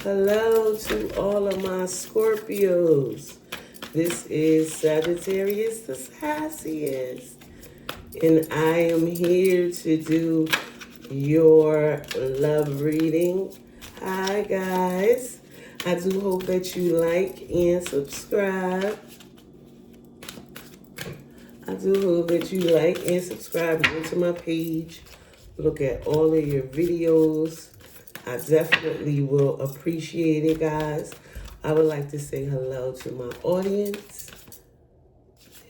Hello to all of my Scorpios. This is Sagittarius the Sassiest, and I am here to do your love reading. Hi guys. I do hope that you like and subscribe. Go to my page. Look at all of your videos. I definitely will appreciate it, guys. I would like to say hello to my audience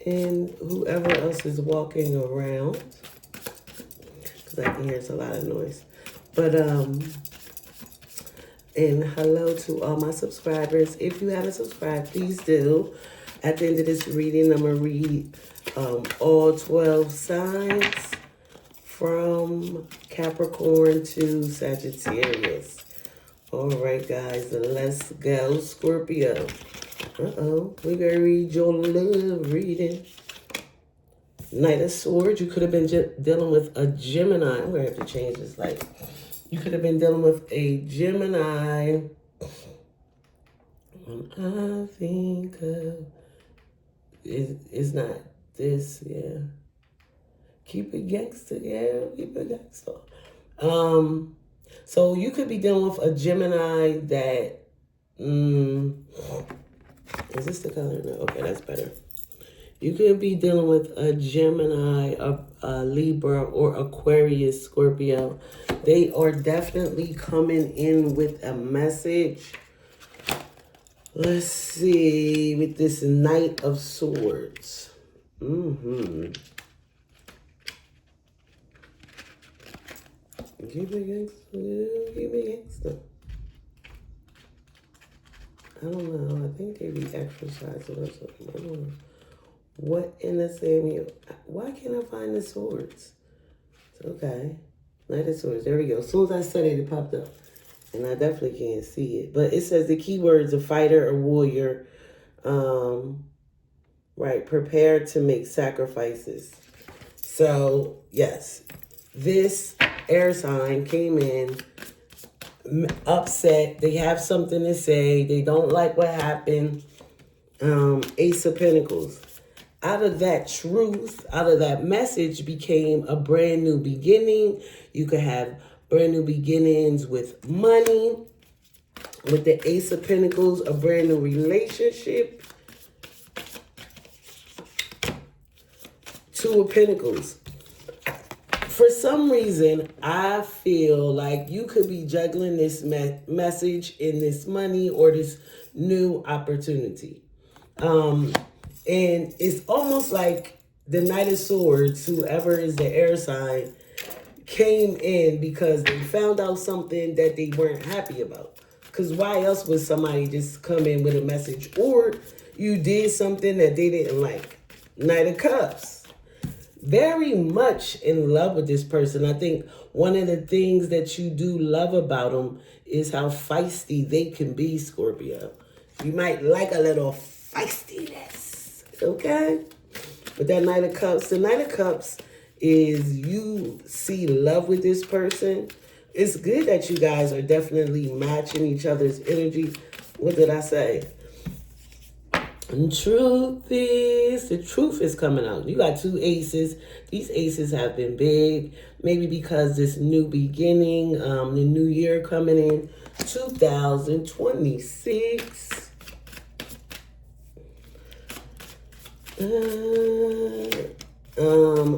and whoever else is walking around, because I can hear it's a lot of noise. But and hello to all my subscribers. If you haven't subscribed, please do. At the end of this reading, I'm gonna read all 12 signs from Capricorn to Sagittarius. All right, guys, let's go, Scorpio. We're going to read your love reading. Knight of Swords. You could have been dealing with a Gemini. I'm going to have to change this light. You could have been dealing with a Gemini. When I think of... It's not this, yeah. Keep it gangster, yeah, keep it gangster. So you could be dealing with a Gemini that, is this the color? No, okay, that's better. You could be dealing with a Gemini, a Libra, or Aquarius, Scorpio. They are definitely coming in with a message. Let's see, with this Knight of Swords. Keep it gangster. I don't know. I think they be exercising or something. I don't know. What in the same... Why can't I find the swords? Okay. Knight of Swords. There we go. As soon as I said it, it popped up. And I definitely can't see it. But it says the keywords: a fighter, a warrior. Right. Prepared to make sacrifices. So, yes. This air sign came in upset. They have something to say. They don't like what happened. Ace of Pentacles. Out of that truth, out of that message became a brand new beginning. You could have brand new beginnings with money. With the Ace of Pentacles, a brand new relationship. Two of Pentacles. For some reason, I feel like you could be juggling this message in this money or this new opportunity. And it's almost like the Knight of Swords, whoever is the air sign, came in because they found out something that they weren't happy about. Because why else would somebody just come in with a message? Or you did something that they didn't like. Knight of Cups. Very much in love with this person. I think one of the things that you do love about them is how feisty they can be, Scorpio. You might like a little feistiness, okay? But that Knight of Cups, the Knight of Cups is you see love with this person. It's good that you guys are definitely matching each other's energy. What did I say? And the truth is coming out. You got two aces. These aces have been big. Maybe because this new beginning, the new year coming in, 2026.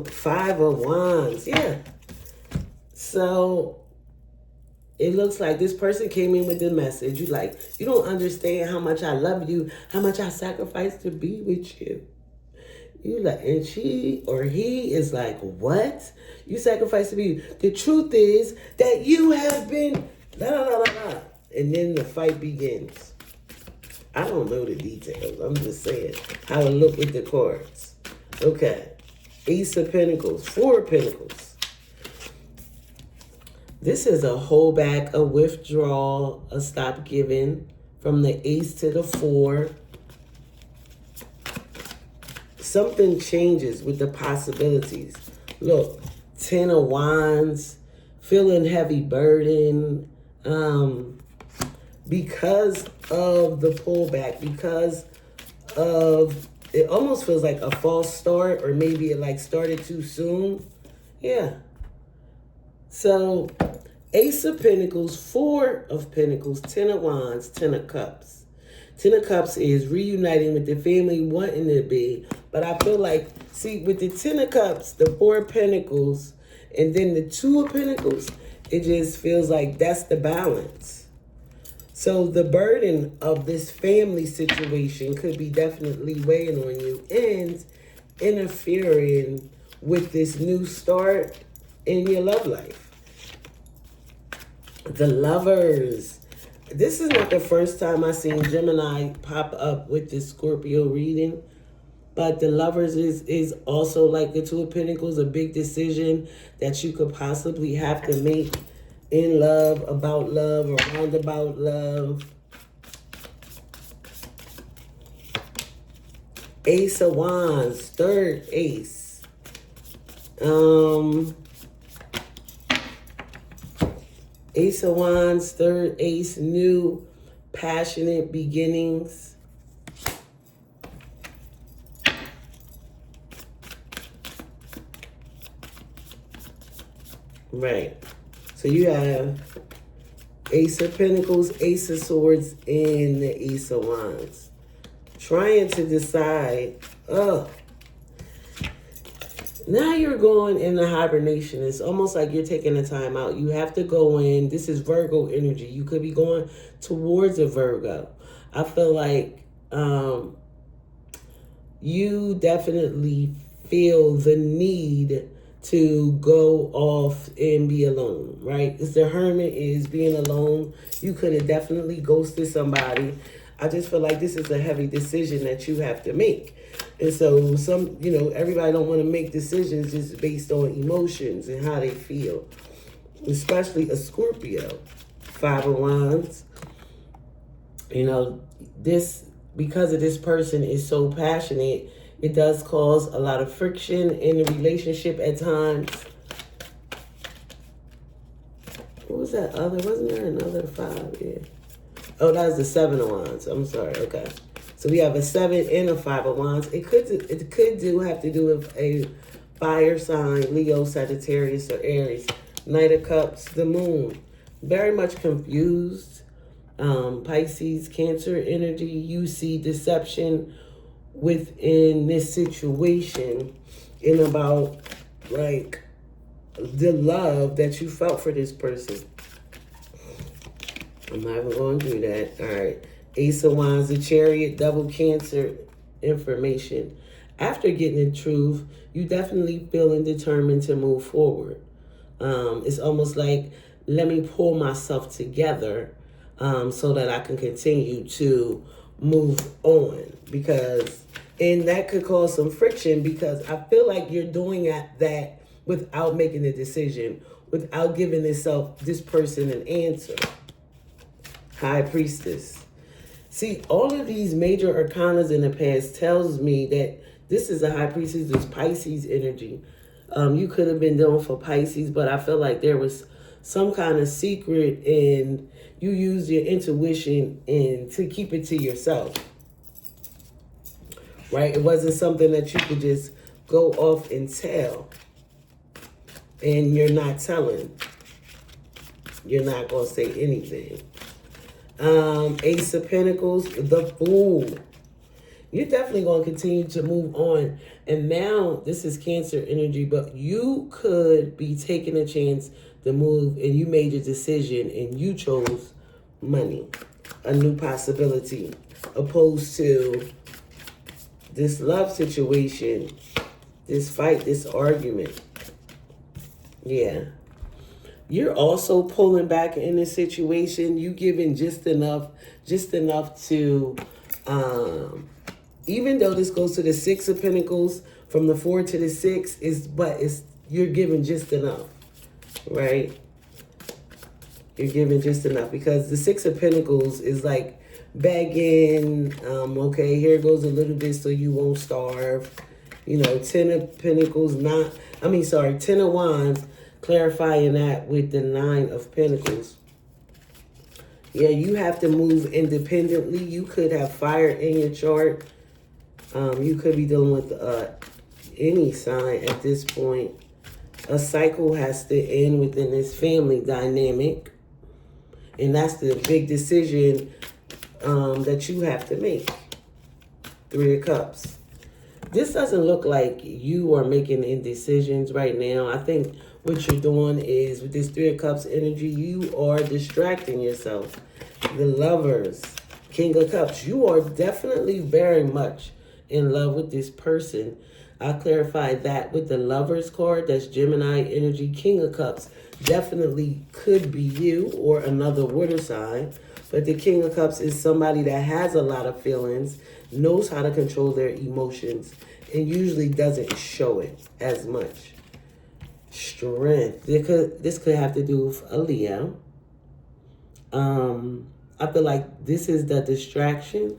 Five of Wands, yeah. So it looks like this person came in with the message. You don't understand how much I love you, how much I sacrificed to be with you. And she or he is like, what? You sacrificed to be. The truth is that you have been, la la la la la. And then the fight begins. I don't know the details. I'm just saying how it looked with the cards. Okay. Ace of Pentacles, Four of Pentacles. This is a holdback, a withdrawal, a stop giving from the Ace to the Four. Something changes with the possibilities. Look, 10 of Wands, feeling heavy burden, because of the pullback, because of, it almost feels like a false start, or maybe it like started too soon. Yeah. So Ace of Pentacles, Four of Pentacles, Ten of Wands, Ten of Cups. Ten of Cups is reuniting with the family, wanting to be. But I feel like, see, with the Ten of Cups, the Four of Pentacles, and then the Two of Pentacles, it just feels like that's the balance. So the burden of this family situation could be definitely weighing on you and interfering with this new start in your love life. The Lovers. This is not the first time I've seen Gemini pop up with this Scorpio reading. But the Lovers is also like the Two of Pentacles, a big decision that you could possibly have to make in love, about love, or roundabout love. Ace of Wands, third ace. Ace of Wands, third ace, new, passionate beginnings. Right. So you have Ace of Pentacles, Ace of Swords, and the Ace of Wands. Trying to decide, now you're going into hibernation. It's almost like you're taking a time out. You have to go in. This is Virgo energy. You could be going towards a Virgo. I feel like you definitely feel the need to go off and be alone, right? Because the Hermit is being alone. You could have definitely ghosted somebody. I just feel like this is a heavy decision that you have to make. And so everybody don't want to make decisions just based on emotions and how they feel. Especially a Scorpio. Five of Wands. This, because of this person is so passionate, it does cause a lot of friction in the relationship at times. What was that other? Wasn't there another five? Yeah. Oh, that was the Seven of Wands. I'm sorry. Okay. So we have a 7 and a 5 of Wands. It could have to do with a fire sign, Leo, Sagittarius, or Aries. Knight of Cups, the Moon. Very much confused. Pisces, Cancer energy. You see deception within this situation and about like the love that you felt for this person. I'm not even going to do that. All right. Ace of Wands, the Chariot, double Cancer information. After getting the truth, you definitely feeling determined to move forward. It's almost like, let me pull myself together so that I can continue to move on. And that could cause some friction because I feel like you're doing that without making a decision, without giving this person an answer. High Priestess. See, all of these major arcanas in the past tells me that this is a High Priestess, this Pisces energy. You could have been doing for Pisces, but I feel like there was some kind of secret and you used your intuition and to keep it to yourself. Right? It wasn't something that you could just go off and tell. And you're not telling. You're not going to say anything. Ace of Pentacles, the Fool. You're definitely going to continue to move on. And now, this is Cancer energy, but you could be taking a chance to move and you made your decision and you chose money. A new possibility. Opposed to this love situation, this fight, this argument. Yeah. You're also pulling back in this situation. You giving just enough to, even though this goes to the Six of Pentacles, from the 4 to the 6, you're giving just enough, right? You're giving just enough because the Six of Pentacles is like begging, okay, here goes a little bit so you won't starve. 10 of Pentacles, 10 of Wands, clarifying that with the 9 of Pentacles. Yeah, you have to move independently. You could have fire in your chart. You could be dealing with any sign at this point. A cycle has to end within this family dynamic. And that's the big decision that you have to make. Three of Cups. This doesn't look like you are making indecisions right now. I think what you're doing is, with this Three of Cups energy, you are distracting yourself. The Lovers, King of Cups. You are definitely very much in love with this person. I'll clarify that with the Lovers card. That's Gemini energy. King of Cups definitely could be you or another water sign. But the King of Cups is somebody that has a lot of feelings, knows how to control their emotions, and usually doesn't show it as much. Strength. This could have to do with a Leo. I feel like this is the distraction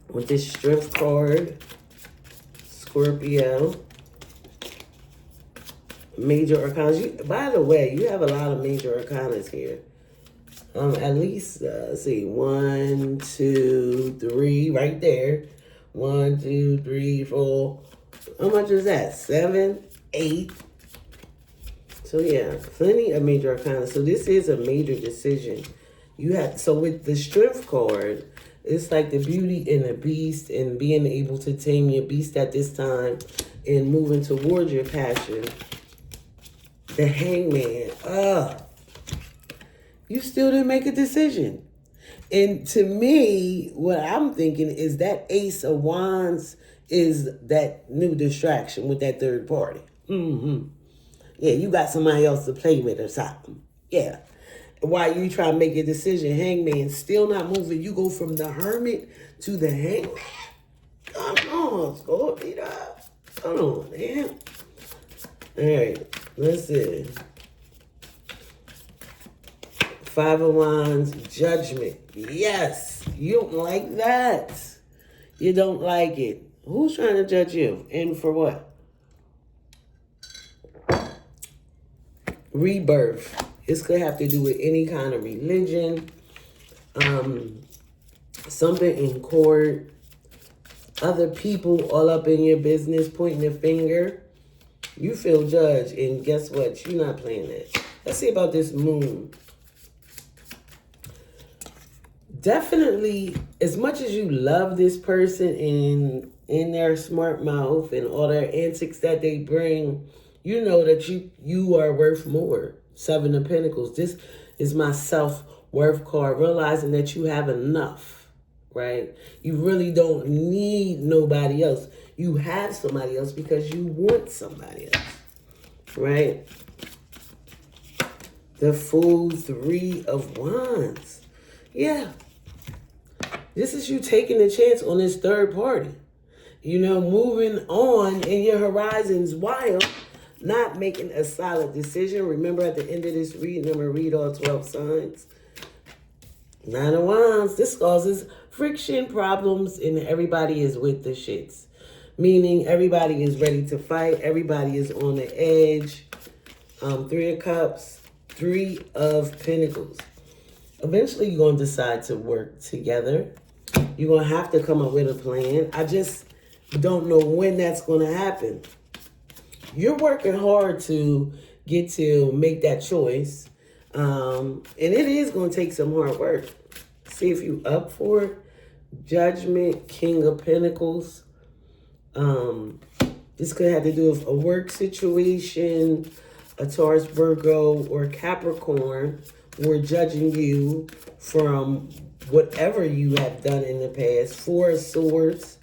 with this Strength card. Scorpio. Major arcanas. By the way, you have a lot of major arcanas here. At least, let's see, 1, 2, 3, right there. 1, 2, 3, 4. How much is that? 7, 8. So yeah, plenty of major arcana. So this is a major decision. So with the Strength card, it's like the beauty and the beast, and being able to tame your beast at this time and moving towards your passion. The Hangman. You still didn't make a decision. And to me, what I'm thinking is that Ace of Wands is that new distraction with that third party. Yeah, you got somebody else to play with or something. Yeah. While you try to make a decision, Hangman still not moving. You go from the Hermit to the Hangman. Come on, Scorpio. Come on, man. All right, let's see. 5 of Wands, Judgment. Yes, you don't like that. You don't like it. Who's trying to judge you? And for what? Rebirth. This could have to do with any kind of religion. Something in court. Other people all up in your business pointing a finger. You feel judged, and guess what? You're not playing that. Let's see about this Moon. Definitely, as much as you love this person and in their smart mouth and all their antics that they bring, you know that you are worth more. 7 of Pentacles. This is my self-worth card. Realizing that you have enough, right? You really don't need nobody else. You have somebody else because you want somebody else, right? The Fool, 3 of Wands. Yeah. This is you taking a chance on this third party. You know, moving on in your horizons while not making a solid decision. Remember, at the end of this reading, I'm going to read all 12 signs. 9 of Wands. This causes friction, problems, and everybody is with the shits. Meaning everybody is ready to fight. Everybody is on the edge. 3 of Cups. 3 of Pentacles. Eventually, you're going to decide to work together. You're going to have to come up with a plan. I just don't know when that's going to happen. You're working hard to get to make that choice. And it is going to take some hard work. See if you up for it. Judgment, King of Pentacles. This could have to do with a work situation, a Taurus, Virgo, or Capricorn. We're judging you from whatever you have done in the past. 4 of Swords.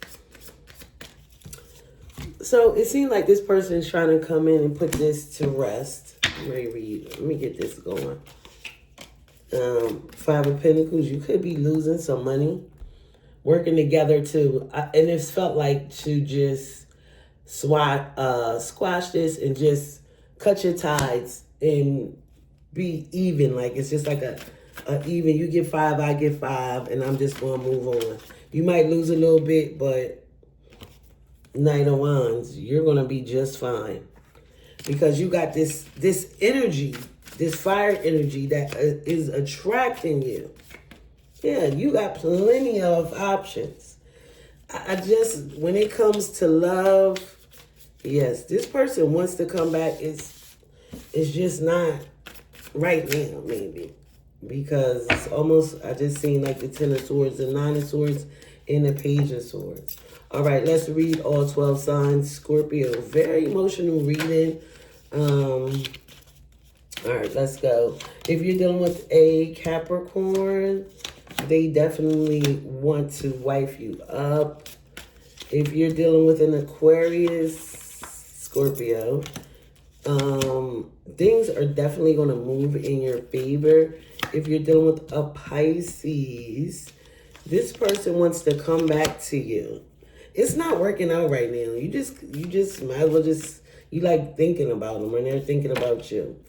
So it seems like this person is trying to come in and put this to rest. Let me get this going. 5 of Pentacles. You could be losing some money. Working together to, and it's felt like to just squash this and just cut your ties and be even. Like it's just like a even. You get 5, I get 5, and I'm just gonna move on. You might lose a little bit, but Knight of Wands, you're gonna be just fine because you got this energy, this fire energy that is attracting you. Yeah, you got plenty of options. I just, when it comes to love, yes, this person wants to come back. It's just not right now, maybe. Because it's almost, I just seen like the Ten of Swords, the Nine of Swords, and the Page of Swords. All right, let's read all 12 signs. Scorpio, very emotional reading. All right, let's go. If you're dealing with a Capricorn, they definitely want to wife you up. If you're dealing with an Aquarius, Scorpio, things are definitely going to move in your favor. If you're dealing with a Pisces, this person wants to come back to you. It's not working out right now. You just might as well just, you like thinking about them and they're thinking about you.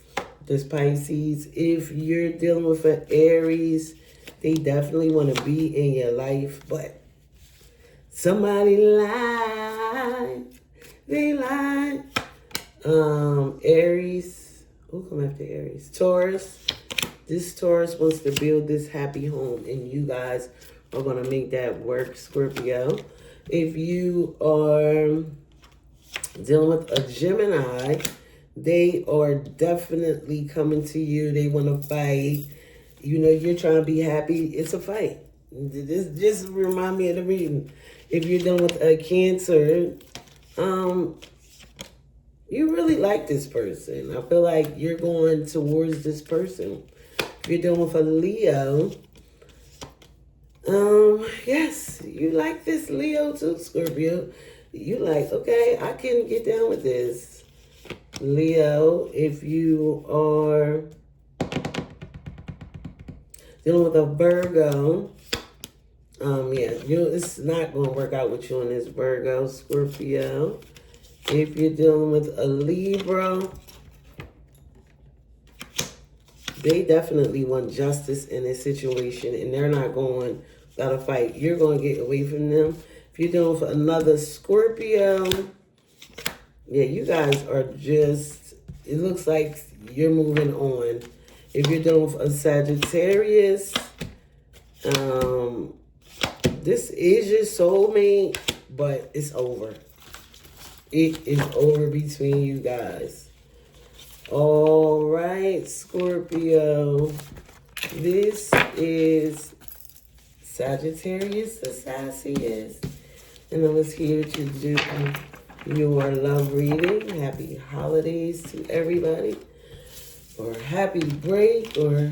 This Pisces, if you're dealing with an Aries, they definitely want to be in your life, but somebody lied. They lied. Aries, who come after Aries? Taurus. This Taurus wants to build this happy home, and you guys are going to make that work, Scorpio. If you are dealing with a Gemini, they are definitely coming to you. They want to fight. You know, you're trying to be happy. It's a fight. This just remind me of the reading. If you're dealing with a Cancer, you really like this person. I feel like you're going towards this person. If you're dealing with a Leo, yes, you like this Leo too, Scorpio. You like, okay, I can get down with this. Leo, if you are dealing with a Virgo, it's not going to work out with you on this Virgo, Scorpio. If you're dealing with a Libra, they definitely want justice in this situation, and they're not going without a fight. You're going to get away from them. If you're dealing with another Scorpio, yeah, you guys are just, it looks like you're moving on. If you're dealing with a Sagittarius, this is your soulmate, but it's over. It is over between you guys. All right, Scorpio. This is Sagittarius, the Sassiest. And I was here to do your love reading. Happy holidays to everybody. Or happy break, or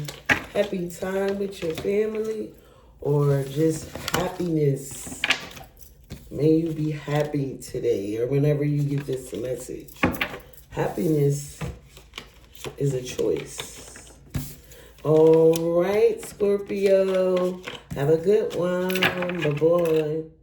happy time with your family, or just happiness. May you be happy today, or whenever you get this message. Happiness is a choice. All right, Scorpio. Have a good one. Bye-bye.